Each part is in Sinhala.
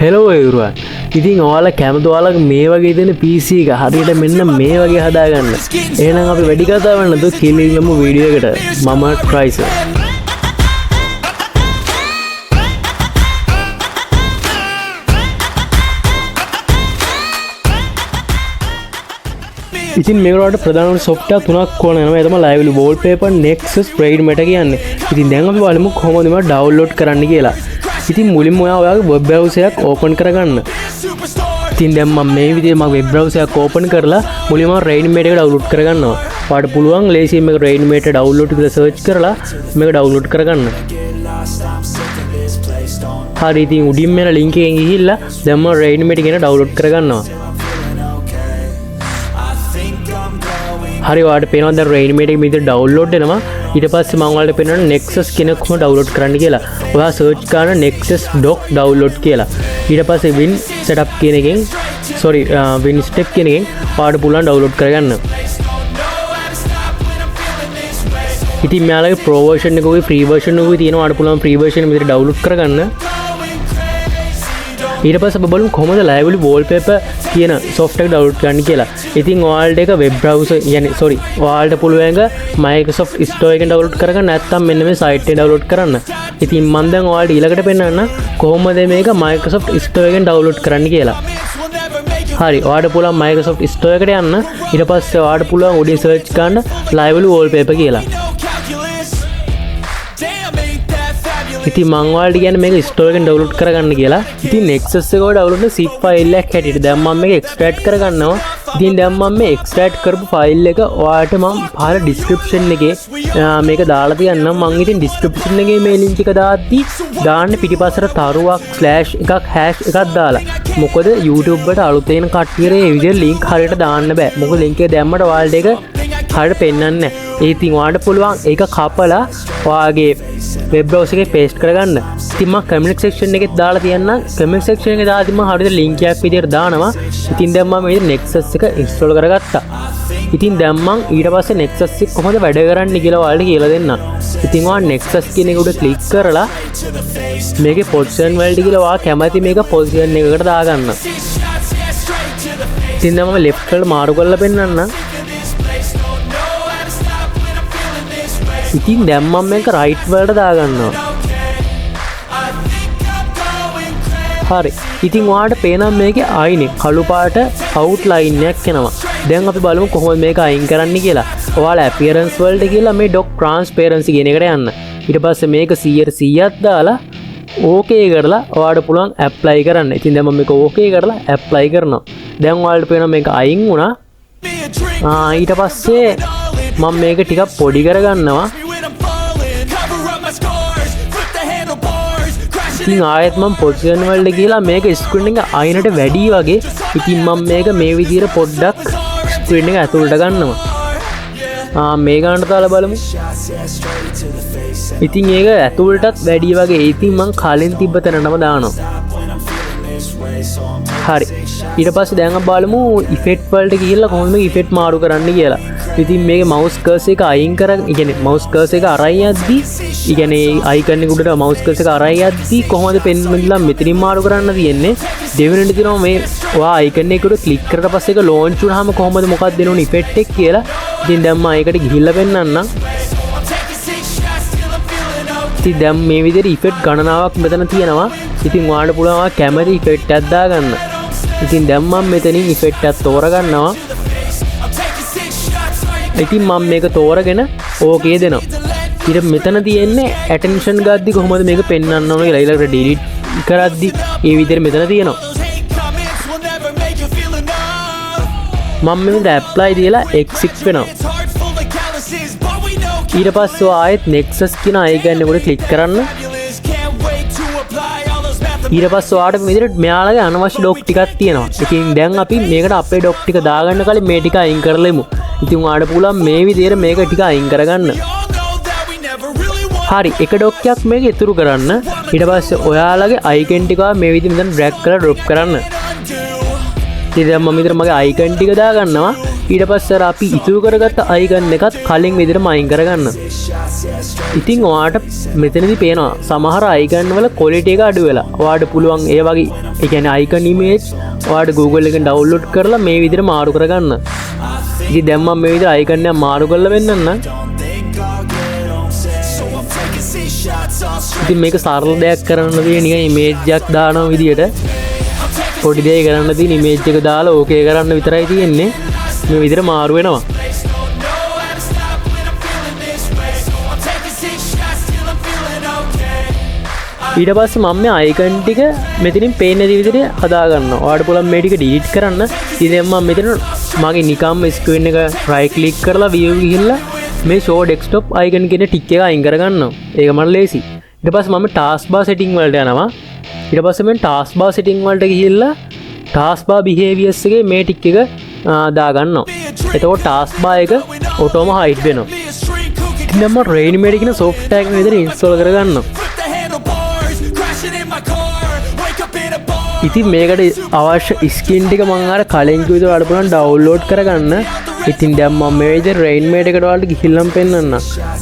හෙලෝ එවරුවන් ඉතින් ඔයාලා කැමති ඔයාලගේ මේ වගේ දෙන PC එක හරියට මෙන්න මේ වගේ හදාගන්න. එහෙනම් අපි වැඩි කතාවක් නැතුව කෙලින්ම වීඩියෝ එකට මම ට්‍රයිසර්. ඉතින් මේකට ප්‍රධාන software තුනක් ඕන වෙනවා. ඒ තමයි Lively Wallpaper, Nexus, Sprite Meta කියන්නේ. ඉතින් දැන් අපි බලමු කොහොමද මේවා download කරන්න කියලා. ඉතින් මුලින්ම ඔයාගේ web browser එකක් open කරගන්න. ඉතින් දැන් මම මේ විදිහට මගේ web browser එකක් open කරලා මුලින්ම RainMate එක download කරගන්නවා. ඔයාලට පුළුවන් ලේසියෙන් මේක RainMate download කියලා search කරලා මේක download කරගන්න. හරි ඉතින් උඩින් මෙන්න link එකෙන් ගිහිල්ලා දැන් මම RainMate කියන download කරගන්නවා. හරි ඔයාලට පේනවා දැන් RainMate එක මෙතන download වෙනවා. ඊට පස්සේ මම ඔයාලට පෙන්නන Nexus කියන කොහොම download කරන්න කියලා. ඔයා search කරන Nexus doc download කියලා. ඊට පස්සේ win setup කියන එකෙන් win step කියන එකෙන් ඔයාලට පුළුවන් download කරගන්න. ඉතින් මෙයාලගේ pro version එකකුයි free version එකකුයි තියෙනවා. ඔයාලට පුළුවන් free version එක විතර download කරගන්න. ඊට පස්සේ අපි බලමු කොහොමද Lively Wallpaper කියන software එක download කරන්න කියලා. ඉතින් ඔයාලට ඒක web browser ඔයාලට පුළුවන් එක Microsoft Store එකෙන් download කරගන්න නැත්නම් මෙන්න මේ site එකෙන් download කරන්න. ඉතින් මම දැන් ඔයාලට ඊළඟට පෙන්නන්න කොහොමද මේක Microsoft Store එකෙන් download කරන්න කියලා. හරි ඔයාලට පුළුවන් Microsoft Store එකට යන්න. ඊට පස්සේ ඔයාලට පුළුවන් උඩින් search කරන්න Lively Wallpaper කියලා. ඉතින් මම ඔයාලට කියන්නේ මේක store එකෙන් download කරගන්න කියලා. ඉතින් Nexus එක download කරන zip file එකක් හැටියට දැන් මම මේක extract කරගන්නවා. ඉතින් දැන් මම මේ extract කරපු file එක ඔයාලට මම පහල description එකේ මේක දාලා තියන්නම්. මම ඉතින් description එකේ මේ link එක දාද්දි දාන්න පිටිපස්සට තරුවක් slash එකක් hash එකක් දාලා. මොකද YouTube එකට අලුතෙන් එන කට්ටියට මේ විදිහට link හරියට දාන්න බෑ. මොකද link එක දැම්මට ඔයාලට ඒක හරියට පෙන්වන්නේ නැහැ. ඉතින් ඔයාලට පුළුවන් ඒක කපලා ඔයාගේ web browser එකේ paste කරගන්න. ඉතින් මම comment section එකේ දාලා තියන්නම්. comment section එකේ දාද්දි මම හරියට link එකක් විදිහට දානවා. ඉතින් දැන් මම මේ Nexus එක install කරගත්තා. ඉතින් දැන් මම ඊට පස්සේ Nexus එක කොහොමද වැඩ කරන්නේ කියලා ඔයාලට කියලා දෙන්නම්. ඉතින් ඔයා Nexus කියන එක උඩ click කරලා මේකේ position වලට කියලා ඔයා කැමති මේක position එකකට දාගන්න. ඉතින් දැන් මම left වලට මාරු කරලා පෙන්නන්නම්. ඉතින් දැන් මම මේක right වලට දාගන්නවා. හරි. ඉතින් ඔයාලට පේනවා මේකේ අයිනේ කළු පාට outline එකක් එනවා. දැන් අපි බලමු කොහොමද මේක අයින් කරන්න කියලා. ඔයාලා appearance වලට කියලා මේ dock transparency කියන එකට යන්න. ඊට පස්සේ මේක 100ක් දාලා okay කරලා ඔයාලට පුළුවන් apply කරන්න. ඉතින් දැන් මම මේක okay කරලා apply කරනවා. දැන් ඔයාලට පේනවා මේක අයින් වුණා. ඊට පස්සේ මම මේක ටිකක් පොඩි කරගන්නවා. ඉතින් ආයෙත් මම position වලට ගිහලා මේක screen එක අයිනට වැඩි වගේ. ඉතින් මම මේක මේ විදිහට පොඩ්ඩක් screen එක ඇතුළට ගන්නවා. මේ ගන්නට දාලා බලමු. ඉතින් ඒක ඇතුළටත් වැඩි වගේ. ඉතින් මම කලින් තිබ්බ තැනටම දානවා. හරි. ඊට පස්සේ දැන් අපි බලමු effect වලට ගිහිල්ලා කොහොමද මේ effect මාරු කරන්න කියලා. ඉතින් මේකේ mouse cursor එක අයින් කරන්, ඒ කියන්නේ mouse cursor එක අරන් යද්දි, ඒ කියන්නේ icon එක උඩට mouse cursor එක අරන් යද්දි කොහොමද පෙන්වන්නලා මෙතනින් මාරු කරන්න තියෙන්නේ. දෙවෙනිට තියෙනවා මේ ඔයා icon එක උඩ click කරලා පස්සේ ඒක launch වුණාම කොහොමද මොකක්ද දෙන උනේ effect එක කියලා. ඉතින් දැන් මම ඒකට ගිහිල්ලා පෙන්නන්නම්. ඉතින් දැන් මේ විදිහට effect ගණනාවක් මෙතන තියෙනවා. ඉතින් ඔයාලට පුළුවන් කැමති effect එකක් දාගන්න. ඉතින් දැන් මම මෙතනින් effect එකක් තෝරගන්නවා. ඉතින් මම මේක තෝරගෙන ඕකේ දෙනවා. ඊට මෙතන තියෙන්නේ attention ගද්දි කොහොමද මේක පෙන්වන්න ඕන කියලා. ඊළඟට delete කරද්දි ඒ විදිහට මෙතන තියෙනවා. මම මේක apply දීලා exit වෙනවා. ඊට පස්සේ ආයෙත් Nexus කියන icon එක උඩ click කරන්න. ඊට පස්සේ ඔයාලට මේ විදිහට මෙයාලගේ අනවශ්‍ය doc ටිකක් තියෙනවා. ඉතින් දැන් අපි මේකට අපේ doc ටික දාගන්න කලින් මේ ටික අයින් කරලෙමු. ඉතින් ඔයාලට පුළුවන් මේ විදිහට මේක ටික අයින් කරගන්න. හරි. එක doc එකක් මේක ඉතුරු කරන්න. ඊට පස්සේ ඔයාලගේ icon ටික මේ විදිහට මෙතන drag කරලා drop කරන්න. ඉතින් දැන් මම විතර මගේ icon ටික දාගන්නවා. ඊට පස්සේ අර අපි ඉතුරු කරගත්ත icon එකත් කලින් විදිහටම අයින් කරගන්න. ඉතින් ඔයාට මෙතනදී පේනවා සමහර icon වල quality එක අඩු වෙලා. ඔයාට පුළුවන් ඒ වගේ ඒ කියන්නේ icon image ඔයාට Google එකෙන් download කරලා මේ විදිහට මාරු කරගන්න. ඉතින් දැන් මම මේ විදිහට icon එක මාරු කරලා වෙන්නන්න. ඉතින් මේක සරල දෙයක් කරන්න තියෙන නිකන් image එකක් දානවා විදිහට පොඩි දෙයක් කරන්න තියෙන image එක දාලා ඕකේ කරන්න විතරයි තියෙන්නේ. මේ විදිහට මාරු වෙනවා. ඊට පස්සේ මම මේ icon ටික මෙතනින් පේන විදිහට හදා ගන්නවා. ඔයාලට පුළුවන් මේ ටික delete කරන්න. ඉතින් මම මෙතන මගේ නිකම්ම screen එක right click කරලා view ගිහිල්ලා මේ show desktop icon කියන ටික් එක අයින් කරගන්නවා. ඒක මට ලේසි. ඊට පස්සේ මම taskbar setting වලට යනවා. ඊට පස්සේ මම taskbar setting වලට ගිහිල්ලා taskbar behaviors එකේ මේ ටික් එක දා ගන්නවා. එතකොට taskbar එක ඔටෝම hide වෙනවා. ඉතින් මම Rainmade කියන software එක විදිහට install කරගන්නවා. ඉතින් මේකට අවශ්‍ය ස්කින් ටික මම අර කලින් කිව්ව විදිහට ඔයාලට පුළුවන් ඩවුන්ලෝඩ් කරගන්න. ඉතින් දැන් මම මේ විදිහට Rainmade එකට ඔයාලට ගිහිල්ලාම පෙන්නන්න.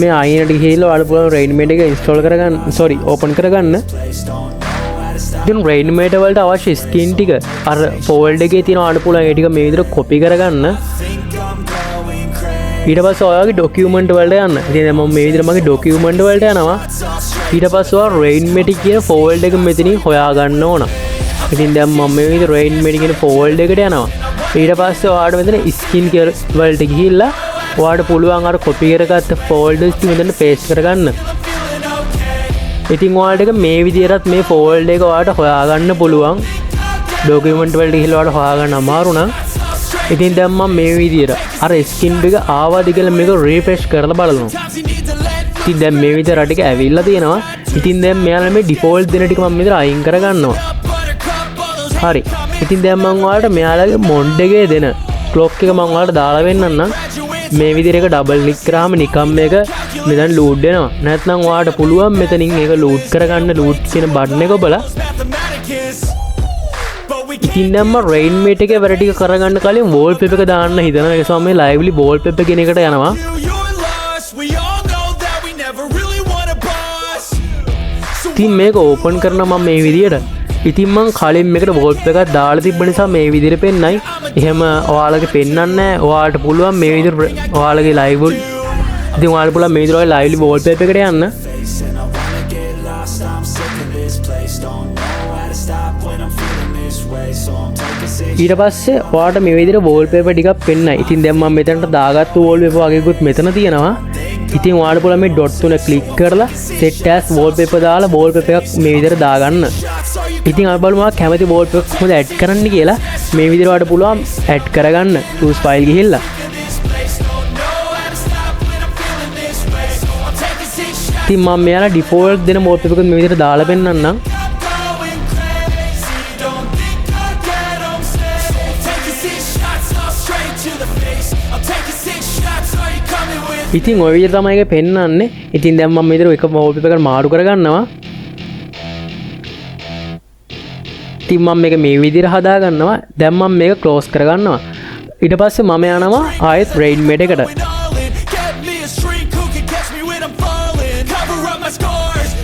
මේ අයිනට ගිහිල්ලා ඔයාලට පුළුවන් Rainmade එක install කරගන්න. open කරගන්න. ඉතින් Rainmade වලට අවශ්‍ය ස්කින් ටික අර folder එකේ තියෙන ඔයාලට පුළුවන් ඒ ටික මේ විදිහට copy කරගන්න. ඊට පස්සේ ඔයාගේ document වලට යන්න. ඉතින් දැන් මම මේ විදිහට මගේ document වලට යනවා. ඊට පස්සේ ඔයා Rainmade කියන folder එක මෙතනින් හොයාගන්න ඕන. ඉතින් දැන් මම මේ විදිහට Rainmade කියන folder එකට යනවා. ඊට පස්සේ ඔයාලට මෙතන skin වලට ගිහිල්ලා ඔයාලට පුළුවන් අර copy කරගත්ත folders ටික මෙතන paste කරගන්න. ඉතින් ඔයාලට මේ විදිහටත් මේ folder එක ඔයාලට හොයාගන්න පුළුවන්. document වලට ගිහිල්ලා ඔයාලට හොයාගන්න අමාරු නම් ඉතින් දැන් මම මේ විදිහට අර skin එක ආවද කියලා මේක refresh කරලා බලනවා. ඉතින් දැන් මේ විදිහට ටික ඇවිල්ලා තියෙනවා. ඉතින් දැන් මෙයාලා මේ default දෙන ටික මම මෙතන අයින් කරගන්නවා. හරි. ඉතින් දැන් මම ඔයාලට මෙයාලගේ මොඩ් එකේ දෙන clock එක මම ඔයාලට දාලා වෙන්නන්නම්. මේ විදිහට එක double click කරාම නිකම් මේක මෙතන load වෙනවා. නැත්නම් ඔයාලට පුළුවන් මෙතනින් ඒක load කරගන්න load කියන button එක ඔබලා. ඉතින් දැන් මම Rainmade එකේ වැඩ ටික කරගන්න කලින් wallpaper එක දාන්න හිතනවා. ඒ නිසා මම lively wallpaper කියන එකට යනවා. ඉතින් මේක open කරනවා මම මේ විදිහට. ඉතින් මං කලින් මේකට wallpaper එකක් දාලා තිබ්බ නිසා මේ විදිහට පෙන්නයි. එහෙම ඔයාලගේ පෙන්නන්නේ නැහැ. ඔයාලට පුළුවන් මේ විදිහට ඔයාලගේ live ඉතින් ඔයාලට පුළුවන් මේ විදිහට lively wallpaper එකට යන්න. ඊට පස්සේ ඔයාලට මේ විදිහට wallpaper ටිකක් පෙන්නයි. ඉතින් දැන් මම මෙතනට දාගත්තු wallpaper වගේකුත් මෙතන තියෙනවා. ඉතින් ඔයාලට පුළුවන් මේ dot තුන click කරලා set as wallpaper දාලා wallpaper එකක් මේ විදිහට දාගන්න. ඉතින් අපි බලමු මම කැමති wallpaper එකක් කොහොමද add කරන්න කියලා. මේ විදිහට ඔයාලට පුළුවන් add කරගන්න choose file ගිහිල්ලා. ඉතින් මම මෙයාලා default දෙන wallpaper එකක් මේ විදිහට දාලා පෙන්නන්නම්. ඉතින් ඔය විදිහට තමයි ඒක පෙන්නන්නේ. ඉතින් දැන් මම මෙතන එක wallpaper එකකට මාරු කරගන්නවා. ඉතින් මම මේක මේ විදිහට හදා ගන්නවා. දැන් මම මේක close කරගන්නවා. ඊට පස්සේ මම යනවා ආයෙත් Rainmade එකට.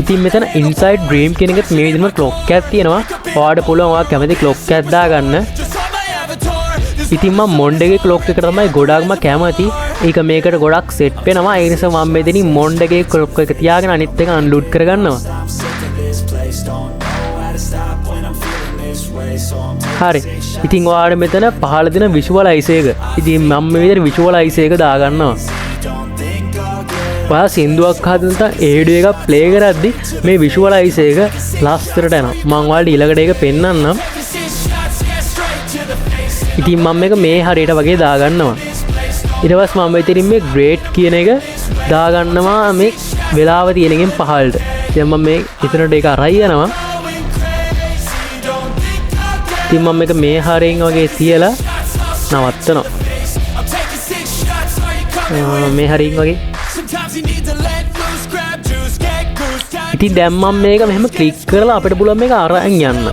ඉතින් මෙතන inside dream කියන එකත් මේ විදිහම clock එකක් තියෙනවා. ඔයාලට පුළුවන් ඔයා කැමති clock එකක් දාගන්න. ඉතින් මම මොන්ඩ් එකේ clock එක තමයි ගොඩක්ම කැමති. ඒක මේකට ගොඩක් සෙට් වෙනවා. ඒ නිසා මම මෙතනින් මොන්ඩ් එකේ clock එක තියාගෙන අනිත් එක අන්ලෝඩ් කරගන්නවා. හරි. ඉතින් ඔයාලට මෙතන පහළ දෙන visualize එක. ඉතින් මම මේ විදිහට visualize එක දාගන්නවා. ඔයා සින්දුවක් හදන ඒඩියෝ එකක් ප්ලේ කරද්දි මේ visualize එක ලස්සනට යනවා. මම ඔයාලට ඊළඟට ඒක පෙන්නන්නම්. ඉතින් මම මේක මේ හරියට වගේ දාගන්නවා. ඊට පස්සේ මම ඉතින් මේ great කියන එක දාගන්නවා මේ වෙලාව තියෙන එකෙන් පහළට. දැන් මම මේ එතනට ඒක අරයි යනවා. ඉතින් මම මේක මේ හරියෙන් වගේ තියලා නවත්තනවා. මේ හරියෙන් වගේ. ඉතින් දැන් මම මේක මෙහෙම ක්ලික් කරලා අපිට පුළුවන් මේක අරන් යන්න.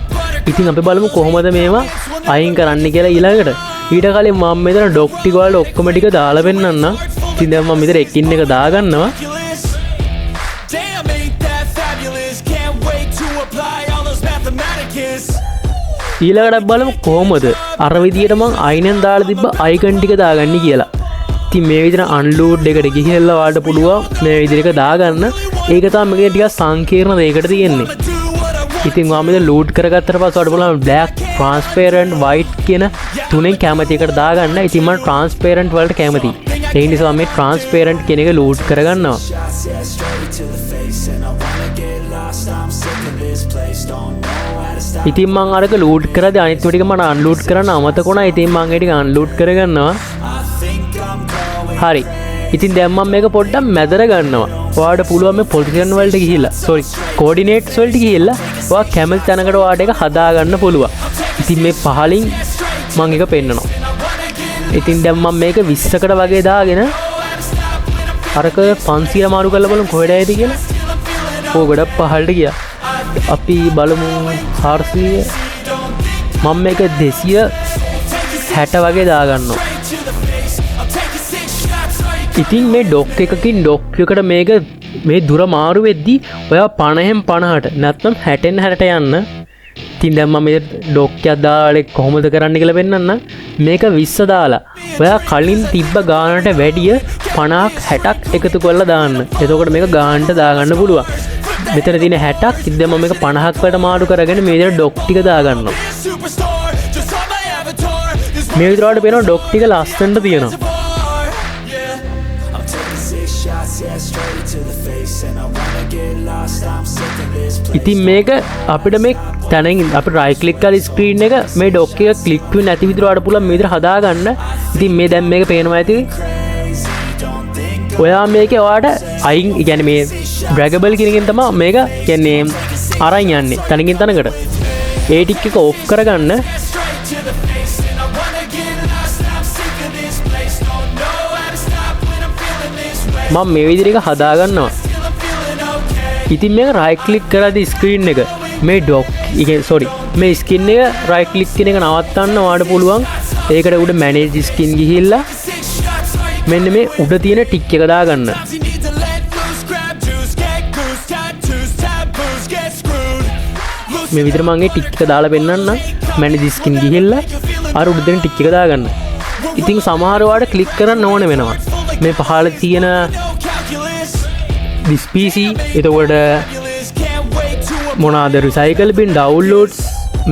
ඉතින් අපි බලමු කොහොමද මේවා අයින් කරන්න කියලා ඊළඟට. ඊට කලින් මම මෙතන ඩොක් ටික වල ඔක්කොම ටික දාලා පෙන්නන්න. ඉතින් දැන් මම මෙතන එකින් එක දාගන්නවා. ඊළඟට බලමු කොහොමද අර විදියට මං අයිනෙන් දාලා තිබ්බ අයිකන් ටික දාගන්නේ කියලා. ඉතින් මේ විදිහට අන්ලෝඩ් එකට ගිහිල්ලා වාට පුළුවන් මේ විදිහට දාගන්න. ඒක තමයි මේකේ ටිකක් සංකීර්ණ දෙයකට තියෙන්නේ. ඉතින් මම මෙතන ලෝඩ් කරගත්තට පස්සේ වාට පුළුවන් black, transparent, white කියන තුනෙන් කැමති එකට දාගන්න. ඉතින් මම transparent වලට කැමතියි. ඒ නිසා මම මේ transparent කියන එක ලෝඩ් කරගන්නවා. ඉතින් මං අරක ලෝඩ් කරද්දී අනිත් ටික මම අන්ලෝඩ් කරන්න අමතක වුණා. ඉතින් මං ඒ ටික අන්ලෝඩ් කරගන්නවා. හරි. ඉතින් දැන් මම මේක පොඩ්ඩක් මැදට ගන්නවා. ඔයාලට පුළුවන් මේ පොසිෂන් වලට ගිහිල්ලා කෝඩිනේට්ස් වලට ගිහිල්ලා ඔයා කැමති තැනකට ඔයාලට ඒක හදා ගන්න පුළුවන්. ඉතින් මේ පහලින් මම ඒක පෙන්නනවා. ඉතින් දැන් මම මේක 20කට වගේ දාගෙන අරක 500 මාරු කරලා බලමු කොහෙද ඇයිද කියලා. ඕක ගොඩක් පහළට ගියා. අපි බලමු 400. මම මේක 260 වගේ දාගන්නවා. ඉතින් මේ ඩොක් එකකින් ඩොක් එකට මේක මේ දුර මාරු වෙද්දී ඔයා 50න් 50ට නැත්නම් 60න් 60ට යන්න. ඉතින් දැන් මම මේ ඩොක් එකක් දාලා කොහොමද කරන්න කියලා පෙන්නන්න. මේක 20 දාලා ඔයා කලින් තිබ්බ ගානට වැඩිය 50ක් 60ක් එකතු කරලා දාන්න. එතකොට මේක ගානට දාගන්න පුළුවන්. මෙතන තියෙන 60ක් ඉතින් දැන් මම මේක 50ක් වලට මාරු කරගෙන මේ විදිහට ඩොක් ටික දාගන්නවා. මේ විදිහට පේනවා ඩොක් ටික ලස්සනට තියෙනවා. ඉතින් මේක අපිට මේ තැනින් අපි රයිට් ක්ලික් කරලා ස්ක්‍රීන් එක මේ ඩොක් එක ක්ලික් වෙන්නේ නැති විදිහට වඩ පුළුවන් මේ විදිහට හදාගන්න. ඉතින් මේ දැන් මේක පේනවා ඇති. ඔයා මේකේ ඔයාට අයින් කියන්නේ මේ ඩ්‍රැගබල් කියන එකෙන් තමයි මේක කියන්නේ අරන් යන්නේ තනින් තනකට. ඒ ටික එක ඔෆ් කරගන්න. මම මේ විදිහට හදා ගන්නවා. ඉතින් මේක රයිට් ක්ලික් කරද්දී ස්ක්‍රීන් එක මේ ඩොක් මේ ස්කින් එක රයිට් ක්ලික් කියන එක නවත්තන්න ඔයාලට පුළුවන්. ඒකට උඩ මැනේජ් ස්කින් ගිහිල්ලා මෙන්න මේ උඩ තියෙන ටික් එක දාගන්න. මේ විදිහට මම මේ ටික් එක දාලා පෙන්නන්න. මැනේජ් ස්කින් ගිහිල්ලා අර උඩ තියෙන ටික් එක දාගන්න. ඉතින් සමහර ඔයාලට ක්ලික් කරන්න ඕනේ වෙනවා. මේ පහළ තියෙන this PC එතකොට මොනවාද රිසයිකල් බින් ඩවුන්ලෝඩ්ස්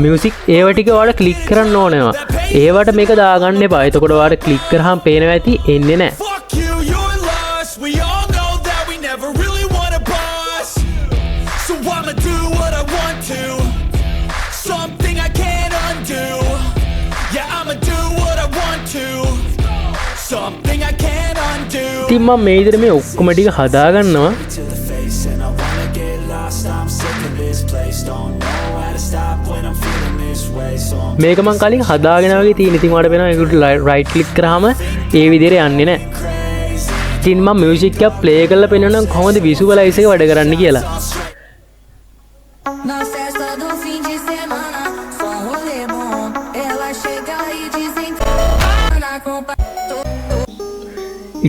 මියුසික් ඒව ටික ඔයාලට ක්ලික් කරන්න ඕනවා. ඒවට මේක දාගන්න එපා. එතකොට ඔයාලට ක්ලික් කරාම පේනවා ඇති එන්නේ නැහැ. ඉතින් මම මේ විදිහට මේ ඔක්කොම ටික හදාගන්නවා. මේක මම කලින් හදාගෙන වගේ තියෙන. ඉතින් ඔයාලට වෙනවා ඒකට රයිට් ක්ලික් කරාම ඒ විදිහට යන්නේ නැහැ. ඉතින් මම මියුසික් එක ප්ලේ කරලා පෙන්නනම් කොහොමද විසුවලයිස් එක වැඩ කරන්න කියලා.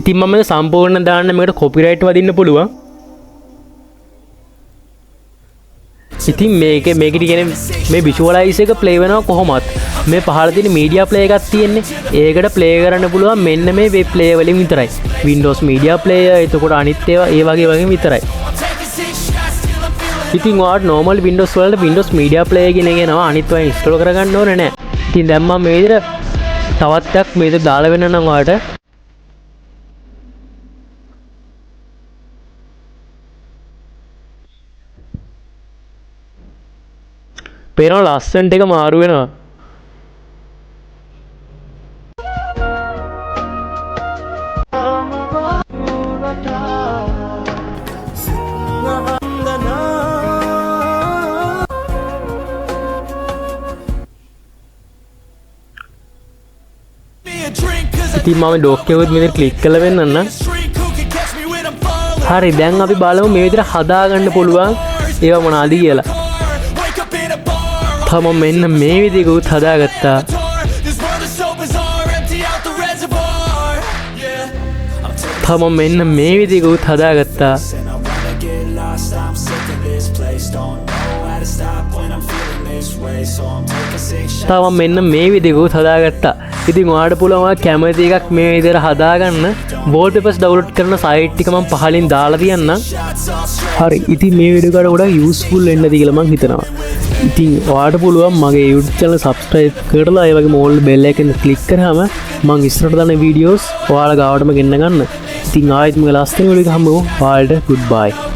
ඉතින් මම සම්පූර්ණ දාන්න මේකට කොපිරයිට් වදින්න පුළුවන්. ඉතින් මේක කියන්නේ මේ විෂුවලයිස් එක ප්ලේ වෙනවා කොහොමත් මේ පහළ තියෙන මීඩියා ප්ලේ එකක් තියෙන්නේ. ඒකට ප්ලේ කරන්න පුළුවන් මෙන්න මේ වෙබ් ප්ලේ වලින් විතරයි. Windows Media Player එතකොට අනිත් ඒවා ඒ වගේ විතරයි. ඉතින් ඔයාලට normal Windows වලට Windows Media Player කියන එක එනවා. අනිත් ඒවා ඉන්ස්ටෝල් කරගන්න ඕනේ නැහැ. ඉතින් දැන් මම මේ විදිහට තවත් එකක් මේ විදිහට දාලා වෙන්න නම් ඔයාලට පේනවා ලස්සනට එක මාරු වෙනවා. ඉතින් මම ඩොක් එකත් මෙතන ක්ලික් කරලා වෙන්නන්න. හරි දැන් අපි බලමු මේ විදිහට හදාගන්න පුළුවන් ඒවා මොනවාද කියලා. මම මෙන්න මේ විදිහකට හදාගත්තා. තම මෙන්න මේ විදිහකුත් හදාගත්තා. තව මෙන්න මේ විදිහකුත් හදාගත්තා. ඉතින් ඔයාලට පුළුවන් කැමති එකක් මේ විදිහට හදාගන්න. wallpapers download කරන site ටික මම පහලින් දාලා තියන්නම්. හරි. ඉතින් මේ වීඩියෝ එකට ගොඩක් useful වෙන්නද කියලා මම හිතනවා. ඉතින් ඔයාලට පුළුවන් මගේ YouTube channel subscribe කරලා ඒ වගේම all bell icon click කරාම මම ඉස්සරහට දාන videos ඔයාලා ගාවටම ගෙන්න ගන්න. ඉතින් ආයෙත් මගේ ලස්සන වීඩියෝ එක හම්බෙමු. ඔයාලට goodbye.